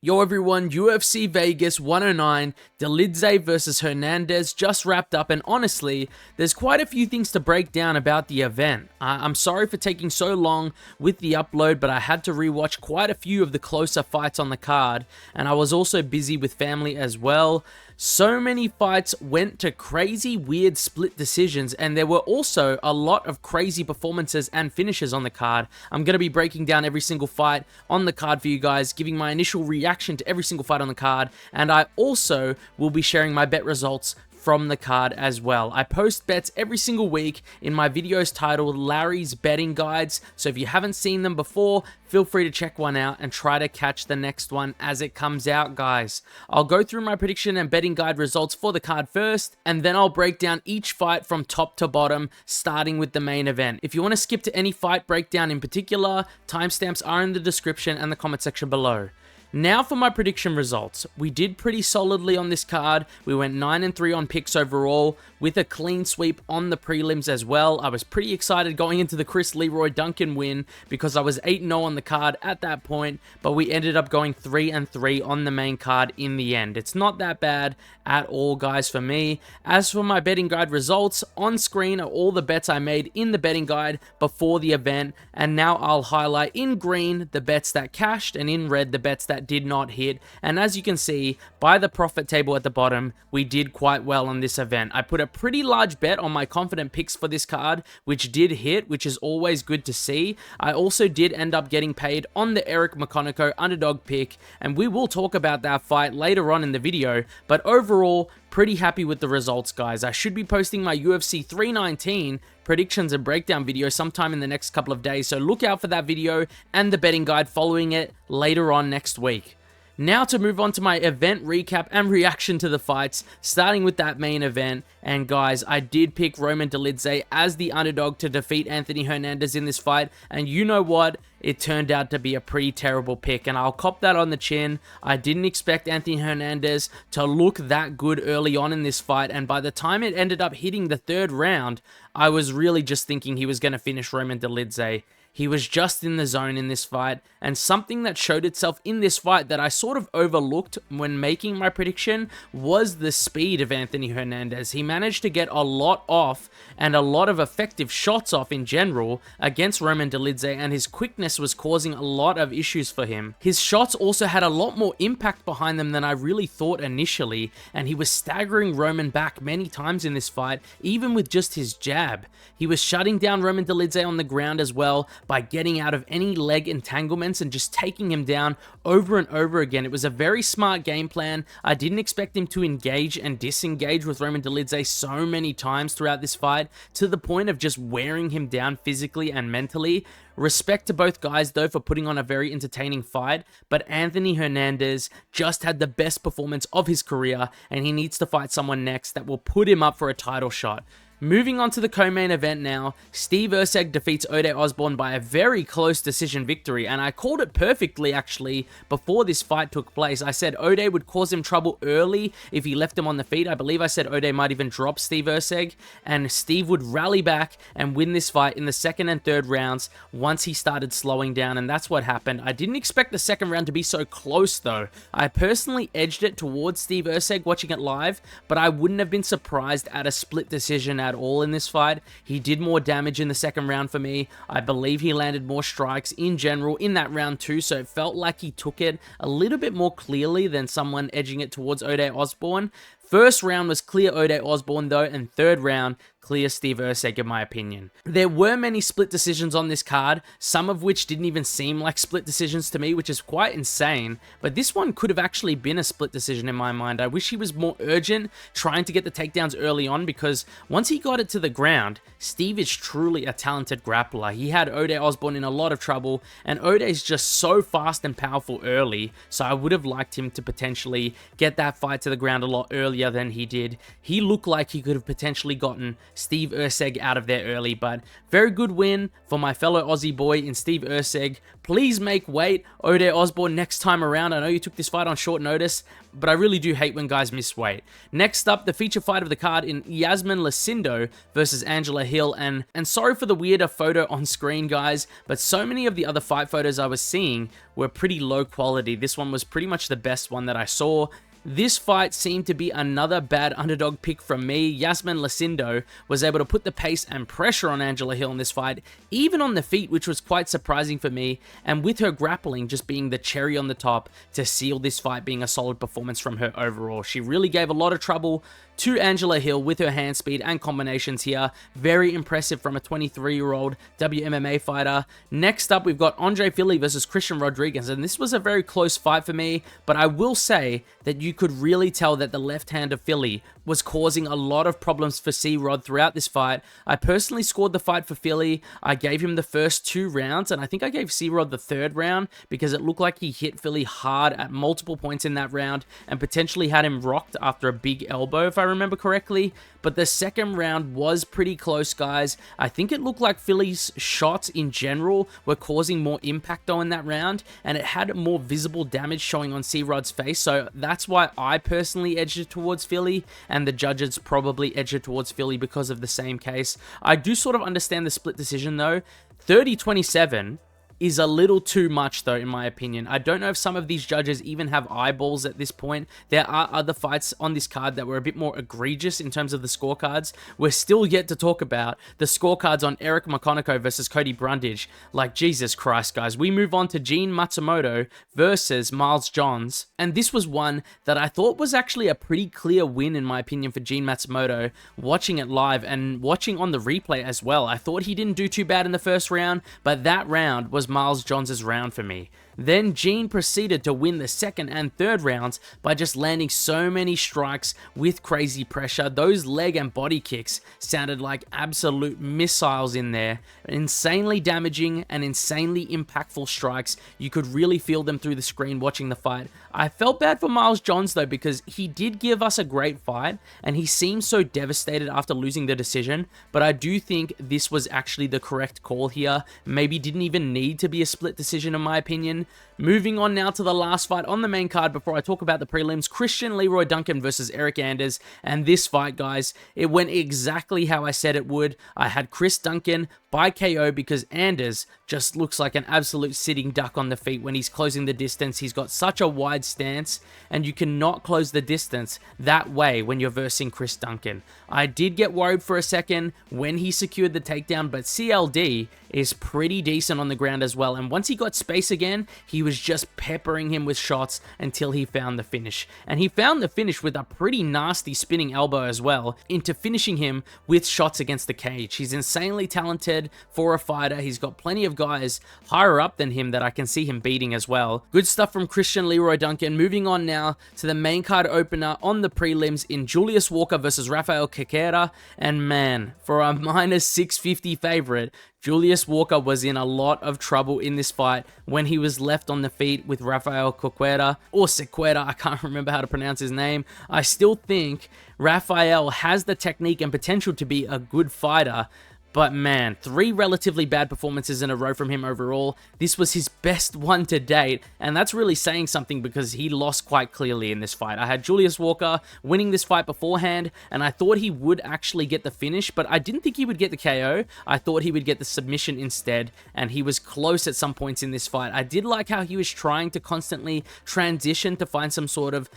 Yo everyone, UFC Vegas 109, Dolidze versus Hernandez just wrapped up, and honestly, there's quite a few things to break down about the event. I'm sorry for taking so long with the upload, but I had to rewatch quite a few of the closer fights on the card, and I was also busy with family as well. So many fights went to crazy, weird split decisions, and there were also a lot of crazy performances and finishes on the card. I'm going to be breaking down every single fight on the card for you guys, giving my initial reaction to every single fight on the card, and I also will be sharing my bet results from the card as well. I post bets every single week in my videos titled Larry's Betting Guides, so if you haven't seen them before, feel free to check one out and try to catch the next one as it comes out, guys. I'll go through my prediction and betting guide results for the card first, and then I'll break down each fight from top to bottom, starting with the main event. If you want to skip to any fight breakdown in particular, timestamps are in the description and the comment section below. Now for my prediction results. We did pretty solidly on this card. We went 9-3 on picks overall, with a clean sweep on the prelims as well. I was pretty excited going into the Leroy Duncan win because I was 8-0 on the card at that point, but we ended up going 3-3 on the main card in the end. It's not that bad at all, guys, for me. As for my betting guide results, on screen are all the bets I made in the betting guide before the event, and now I'll highlight in green the bets that cashed and in red the bets that did not hit. And as you can see by the profit table at the bottom, we did quite well on this event. I put a pretty large bet on my confident picks for this card, which did hit, which is always good to see. I also did end up getting paid on the Eryk McConico underdog pick, and we will talk about that fight later on in the video, but overall, pretty happy with the results, guys. I should be posting my UFC 319 predictions and breakdown video sometime in the next couple of days, so look out for that video and the betting guide following it later on next week. Now to move on to my event recap and reaction to the fights, starting with that main event. And guys, I did pick Roman Dolidze as the underdog to defeat Anthony Hernandez in this fight, and you know what? It turned out to be a pretty terrible pick, and I'll cop that on the chin. I didn't expect Anthony Hernandez to look that good early on in this fight, and by the time it ended up hitting the third round, I was really just thinking he was going to finish Roman Dolidze. He was just in the zone in this fight, and something that showed itself in this fight that I sort of overlooked when making my prediction was the speed of Anthony Hernandez. He managed to get a lot off and a lot of effective shots off in general against Roman Dolidze, and his quickness was causing a lot of issues for him. His shots also had a lot more impact behind them than I really thought initially, and he was staggering Roman back many times in this fight, even with just his jab. He was shutting down Roman Dolidze on the ground as well by getting out of any leg entanglements and just taking him down over and over again. It was a very smart game plan. I didn't expect him to engage and disengage with Roman Dolidze so many times throughout this fight, to the point of just wearing him down physically and mentally. Respect to both guys though for putting on a very entertaining fight, but Anthony Hernandez just had the best performance of his career, and he needs to fight someone next that will put him up for a title shot. Moving on to the co-main event now, Steve Erceg defeats Ode Osbourne by a very close decision victory, and I called it perfectly actually before this fight took place. I said Ode would cause him trouble early if he left him on the feet. I believe I said Ode might even drop Steve Erceg, and Steve would rally back and win this fight in the second and third rounds once he started slowing down, and that's what happened. I didn't expect the second round to be so close though. I personally edged it towards Steve Erceg watching it live, but I wouldn't have been surprised at a split decision at all in this fight. He did more damage in the second round for me. I believe he landed more strikes in general in that round too, so it felt like he took it a little bit more clearly than someone edging it towards Ode Osbourne. First round was clear Ode Osbourne though, and third round, clear Steve Erceg in my opinion. There were many split decisions on this card, some of which didn't even seem like split decisions to me, which is quite insane, but this one could have actually been a split decision in my mind. I wish he was more urgent trying to get the takedowns early on, because once he got it to the ground, Steve is truly a talented grappler. He had Ode Osbourne in a lot of trouble, and Ode is just so fast and powerful early, so I would have liked him to potentially get that fight to the ground a lot earlier earlier than he did. He looked like he could have potentially gotten Steve Erceg out of there early, but very good win for my fellow Aussie boy in Steve Erceg. Please make weight, Ode Osbourne, next time around. I know you took this fight on short notice, but I really do hate when guys miss weight. Next up, the feature fight of the card in Iasmin Lucindo versus Angela Hill, and sorry for the weirder photo on screen, guys, but so many of the other fight photos I was seeing were pretty low quality. This one was pretty much the best one that I saw. This fight seemed to be another bad underdog pick from me. Iasmin Lucindo was able to put the pace and pressure on Angela Hill in this fight, even on the feet, which was quite surprising for me, and with her grappling just being the cherry on the top to seal this fight being a solid performance from her overall. She really gave a lot of trouble to Angela Hill with her hand speed and combinations here. Very impressive from a 23-year-old WMMA fighter. Next up, we've got Andre Fili versus Christian Rodriguez, and this was a very close fight for me, but I will say that you could really tell that the left hand of Fili was causing a lot of problems for C-Rod throughout this fight. I personally scored the fight for Fili. I gave him the first 2 rounds, and I think I gave C-Rod the 3rd round because it looked like he hit Fili hard at multiple points in that round and potentially had him rocked after a big elbow, if I remember correctly. But the second round was pretty close, guys. I think it looked like Fili's shots in general were causing more impact though in that round, and it had more visible damage showing on C-Rod's face, so that's why I personally edged it towards Fili, and the judges probably edged it towards Fili because of the same case. I do sort of understand the split decision though. 30-27 is a little too much though, in my opinion. I don't know if some of these judges even have eyeballs at this point. There are other fights on this card that were a bit more egregious in terms of the scorecards. We're still yet to talk about the scorecards on Eryk McConico versus Cody Brundage. Like, Jesus Christ, guys. We move on to Gene Matsumoto versus Miles Johns, and this was one that I thought was actually a pretty clear win, in my opinion, for Gene Matsumoto. Watching it live and watching on the replay as well, I thought he didn't do too bad in the first round, but that round was Miles Johns' round for me. Then Gene proceeded to win the second and third rounds by just landing so many strikes with crazy pressure. Those leg and body kicks sounded like absolute missiles in there. Insanely damaging and insanely impactful strikes. You could really feel them through the screen watching the fight. I felt bad for Miles Johns though, because he did give us a great fight and he seemed so devastated after losing the decision, but I do think this was actually the correct call here. Maybe didn't even need to be a split decision in my opinion. Moving on now to the last fight on the main card before I talk about the prelims, Christian Leroy Duncan versus Eryk Anders. And this fight, guys, it went exactly how I said it would. I had Chris Duncan by KO because Anders just looks like an absolute sitting duck on the feet when he's closing the distance. He's got such a wide stance, and you cannot close the distance that way when you're versing Chris Duncan. I did get worried for a second when he secured the takedown, but CLD is pretty decent on the ground as well, and once he got space again, he was just peppering him with shots until he found the finish. And he found the finish with a pretty nasty spinning elbow as well, into finishing him with shots against the cage. He's insanely talented for a fighter. He's got plenty of guys higher up than him that I can see him beating as well. Good stuff from Christian Leroy Duncan. Moving on now to the main card opener on the prelims in Julius Walker versus Rafael Cachoeira. And man, for a minus 650 favorite, Julius Walker was in a lot of trouble in this fight when he was left on the feet with Rafael Cachoeira, or Cerqueira, I can't remember how to pronounce his name. I still think Rafael has the technique and potential to be a good fighter, but man, 3 relatively bad performances in a row from him overall. This was his best one to date, and that's really saying something because he lost quite clearly in this fight. I had Julius Walker winning this fight beforehand, and I thought he would actually get the finish, but I didn't think he would get the KO. I thought he would get the submission instead, and he was close at some points in this fight. I did like how he was trying to constantly transition to find some sort of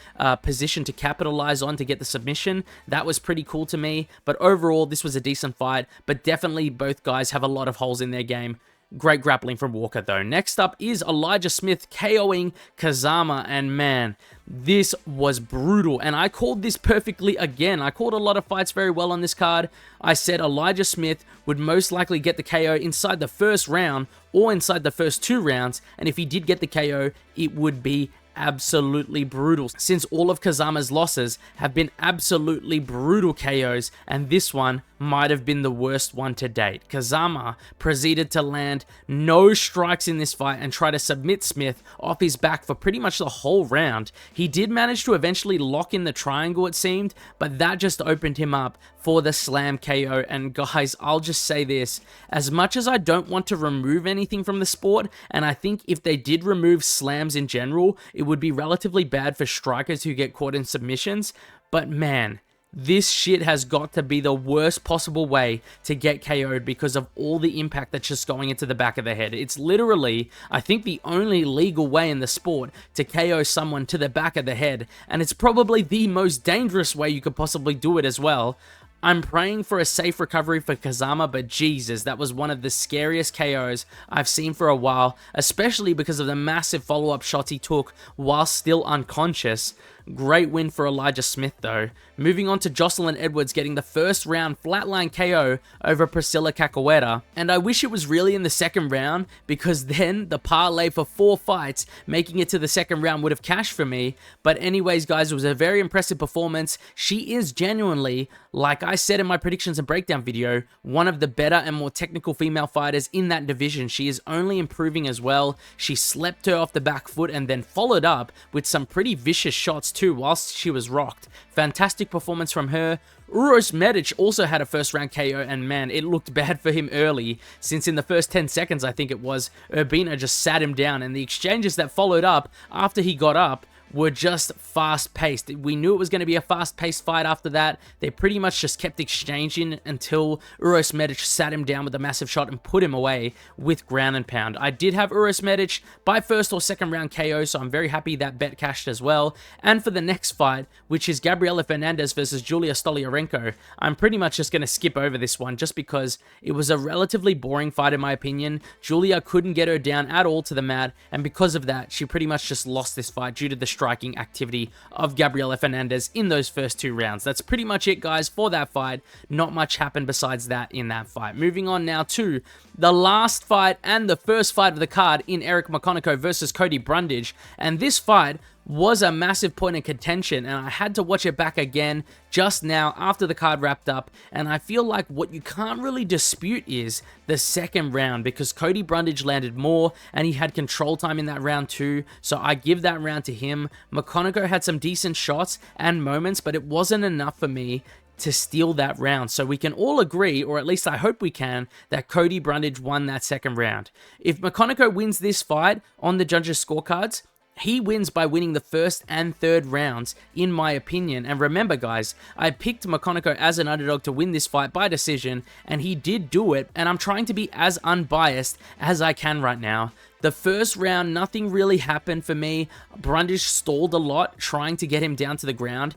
position to capitalize on to get the submission. That was pretty cool to me, but overall, this was a decent fight, but definitely both guys have a lot of holes in their game. Great grappling from Walker though. Next up is Elijah Smith KOing Kazama, and man, this was brutal, and I called this perfectly again. I called a lot of fights very well on this card. I said Elijah Smith would most likely get the KO inside the first round or inside the first 2 rounds, and if he did get the KO, it would be absolutely brutal, since all of Kazama's losses have been absolutely brutal KOs, and this one might have been the worst one to date. Kazama proceeded to land no strikes in this fight and try to submit Smith off his back for pretty much the whole round. He did manage to eventually lock in the triangle, it seemed, but that just opened him up for the slam KO. And guys, I'll just say this, as much as I don't want to remove anything from the sport, and I think if they did remove slams in general, it would be relatively bad for strikers who get caught in submissions, but man, this shit has got to be the worst possible way to get KO'd because of all the impact that's just going into the back of the head. It's literally, I think, the only legal way in the sport to KO someone to the back of the head, and it's probably the most dangerous way you could possibly do it as well. I'm praying for a safe recovery for Kazama, but Jesus, that was one of the scariest KOs I've seen for a while, especially because of the massive follow-up shots he took while still unconscious. Great win for Elijah Smith though. Moving on to Joselyne Edwards getting the first round flatline KO over Priscila Cachoeira. And I wish it was really in the second round, because then the parlay for 4 fights making it to the second round would have cashed for me. But anyways guys, it was a very impressive performance. She is genuinely, like I said in my predictions and breakdown video, one of the better and more technical female fighters in that division. She is only improving as well. She slept her off the back foot and then followed up with some pretty vicious shots too whilst she was rocked. Fantastic performance from her. Uros also had a first round KO, and man, it looked bad for him early, since in the first 10 seconds I think it was, Urdina just sat him down, and the exchanges that followed up after he got up were just fast-paced. We knew it was going to be a fast-paced fight after that. They pretty much just kept exchanging until Uros sat him down with a massive shot and put him away with ground and pound. I did have Uros by first or second round KO, so I'm very happy that bet cashed as well. And for the next fight, which is Gabriella Fernandes versus Julija Stoliarenko, I'm pretty much just going to skip over this one just because it was a relatively boring fight in my opinion. Julia couldn't get her down at all to the mat, and because of that, she pretty much just lost this fight due to the striking activity of Gabriella Fernandes in those first 2 rounds. That's pretty much it, guys, for that fight. Not much happened besides that in that fight. Moving on now to the last fight and the first fight of the card in Eryk McConico versus Cody Brundage. And this fight was a massive point of contention, and I had to watch it back again just now after the card wrapped up, and I feel like what you can't really dispute is the second round, because Cody Brundage landed more and he had control time in that round too, so I give that round to him. McConico had some decent shots and moments, but it wasn't enough for me to steal that round. So we can all agree, or at least I hope we can, that Cody Brundage won that second round. If McConico wins this fight on the judges' scorecards, he wins by winning the first and third rounds, in my opinion. And remember, guys, I picked McConico as an underdog to win this fight by decision, and he did do it, and I'm trying to be as unbiased as I can right now. The first round, nothing really happened for me. Brundage stalled a lot, trying to get him down to the ground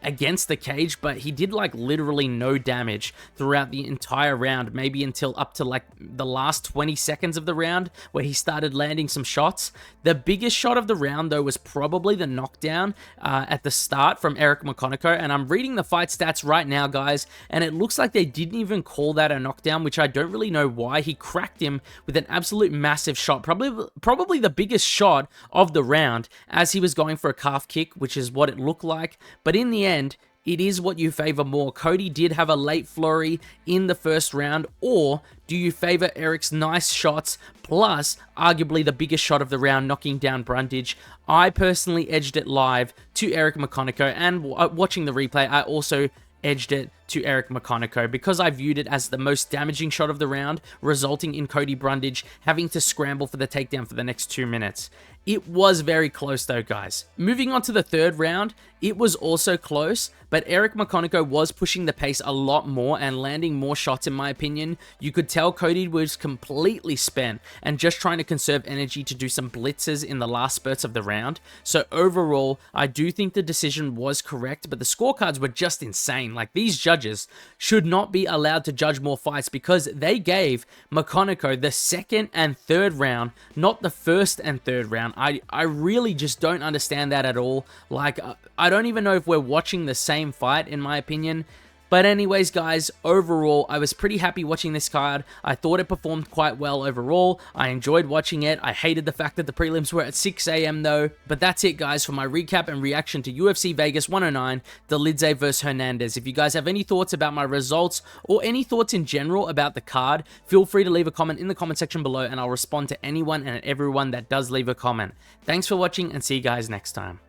against the cage, but he did like literally no damage throughout the entire round, maybe until up to like the last 20 seconds of the round where he started landing some shots. The biggest shot of the round though was probably the knockdown at the start from Eryk McConico, and I'm reading the fight stats right now, guys, and it looks like they didn't even call that a knockdown, which I don't really know why. He cracked him with an absolute massive shot, probably the biggest shot of the round, as he was going for a calf kick, which is what it looked like. But in the end, it is what you favor more. Cody did have a late flurry in the first round, or do you favor Eryk's nice shots plus arguably the biggest shot of the round, knocking down Brundage? I personally edged it live to Eryk McConico, and watching the replay, I also edged it to Eryk McConico because I viewed it as the most damaging shot of the round, resulting in Cody Brundage having to scramble for the takedown for the next 2 minutes. It was very close though, guys. Moving on to the third round, it was also close, but Eryk McConico was pushing the pace a lot more and landing more shots in my opinion. You could tell Cody was completely spent and just trying to conserve energy to do some blitzes in the last spurts of the round. So overall, I do think the decision was correct, but the scorecards were just insane. Like, these judges should not be allowed to judge more fights because they gave McConico the second and third round, not the first and third round. I really just don't understand that at all. Like, I don't even know if we're watching the same fight, in my opinion. But anyways, guys, overall, I was pretty happy watching this card. I thought it performed quite well overall. I enjoyed watching it. I hated the fact that the prelims were at 6 a.m. though. But that's it, guys, for my recap and reaction to UFC Vegas 109, Dolidze vs Hernandez. If you guys have any thoughts about my results or any thoughts in general about the card, feel free to leave a comment in the comment section below and I'll respond to anyone and everyone that does leave a comment. Thanks for watching and see you guys next time.